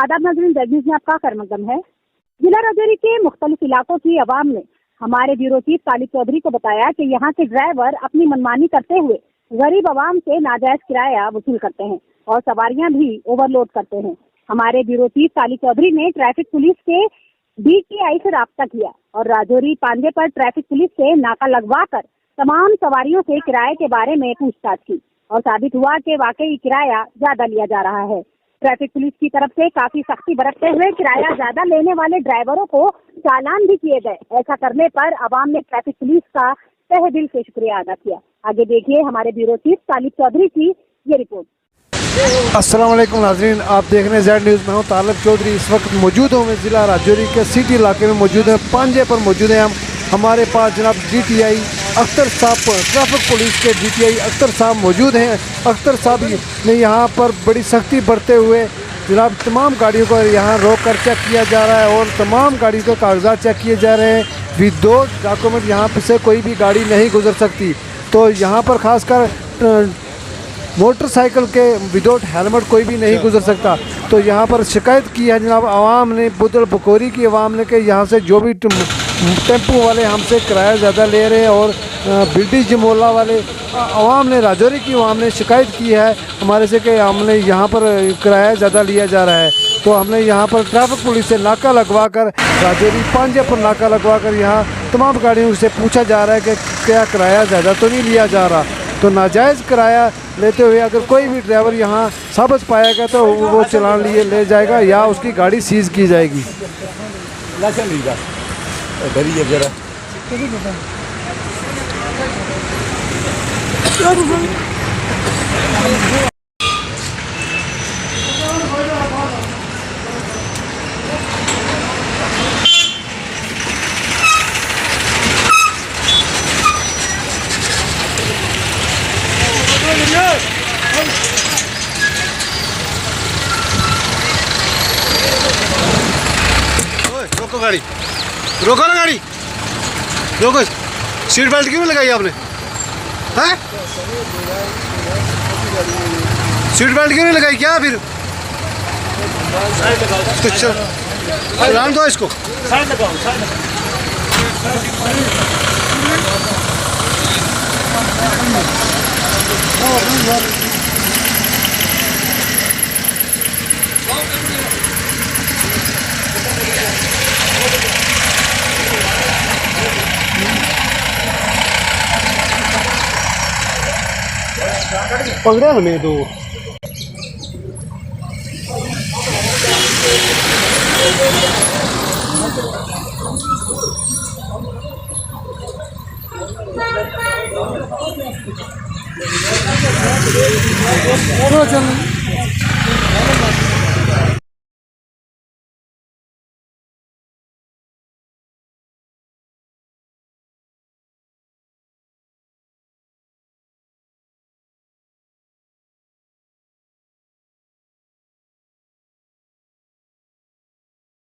आदाब नाज़रीन, Z news में आपका खैरमकदम है। जिला राजौरी के मुख्तलिफ इलाकों की अवाम ने हमारे ब्यूरो चीफ तालिब चौधरी को बताया कि यहाँ के ड्राइवर अपनी मनमानी करते हुए गरीब अवाम से नाजायज किराया वसूल करते हैं और सवारियां भी ओवरलोड करते हैं। हमारे ब्यूरो चीफ तालिब चौधरी ने ट्रैफिक पुलिस के DTI से राब्ता किया और राजौरी पांडे पर ट्रैफिक पुलिस से नाका लगवा कर तमाम सवारियों से किराए के बारे में पूछताछ की और साबित हुआ कि वाकई किराया ज्यादा लिया जा रहा है। ट्रैफिक पुलिस की तरफ से काफी सख्ती बरतते हुए किराया ज्यादा लेने वाले ड्राइवरों को चालान भी किए गए। ऐसा करने पर अवाम ने ट्रैफिक पुलिस का तहे दिल से शुक्रिया अदा किया। आगे देखिए हमारे ब्यूरो चीफ तालिब चौधरी की ये रिपोर्ट। अस्सलाम वालेकुम नाज़रीन, आप देख रहे हैं ज़ेड न्यूज़ में हूँ तालिब चौधरी। इस वक्त मौजूद हूँ मैं ज़िला राजौरी के सिटी इलाके में मौजूद है, पांजे पर मौजूद हैं हम। हमारे पास जनाब DTI अख्तर साहब, ट्रैफिक पुलिस के DTI अख्तर साहब मौजूद हैं। अख्तर साहब ने यहाँ पर बड़ी सख्ती बरतते हुए जनाब तमाम गाड़ियों को यहाँ रोक कर चेक किया जा रहा है और तमाम गाड़ियों के कागजात चेक किए जा रहे हैं। विदाउट डॉक्यूमेंट यहाँ से कोई भी गाड़ी नहीं गुजर सकती। तो यहाँ पर खासकर मोटरसाइकिल के विदाउट हेलमेट कोई भी नहीं गुजर सकता। तो यहाँ पर शिकायत की है जनाब आवाम ने, बुदल बकोरी की आवाम ने, कि यहाँ से जो भी टेम्पो वाले हमसे किराया ज़्यादा ले रहे हैं और बिल्डी जमोला वाले आवाम ने, राजौरी की आवाम ने शिकायत की है हमारे से कि हमने यहाँ पर किराया ज़्यादा लिया जा रहा है। तो हमने यहाँ पर ट्रैफिक पुलिस से नाका लगवा कर, राजौरी पांजे पर नाका लगवा कर यहाँ तमाम गाड़ियों से पूछा जा रहा है कि क्या किराया ज़्यादा तो नहीं लिया जा रहा। तो नाजायज़ किराया लेते हुए अगर कोई भी ड्राइवर यहाँ साबित पाएगा तो वो चलान लिए ले जाएगा या उसकी गाड़ी सीज की जाएगी। रोको गाड़ी, रोको ना गाड़ी, रोको। सीट बेल्ट क्यों लगाई आपने? हैं? सीट बेल्ट क्यों नहीं लगाई क्या? फिर चलान दो इसको। पकड़े हमें तो चल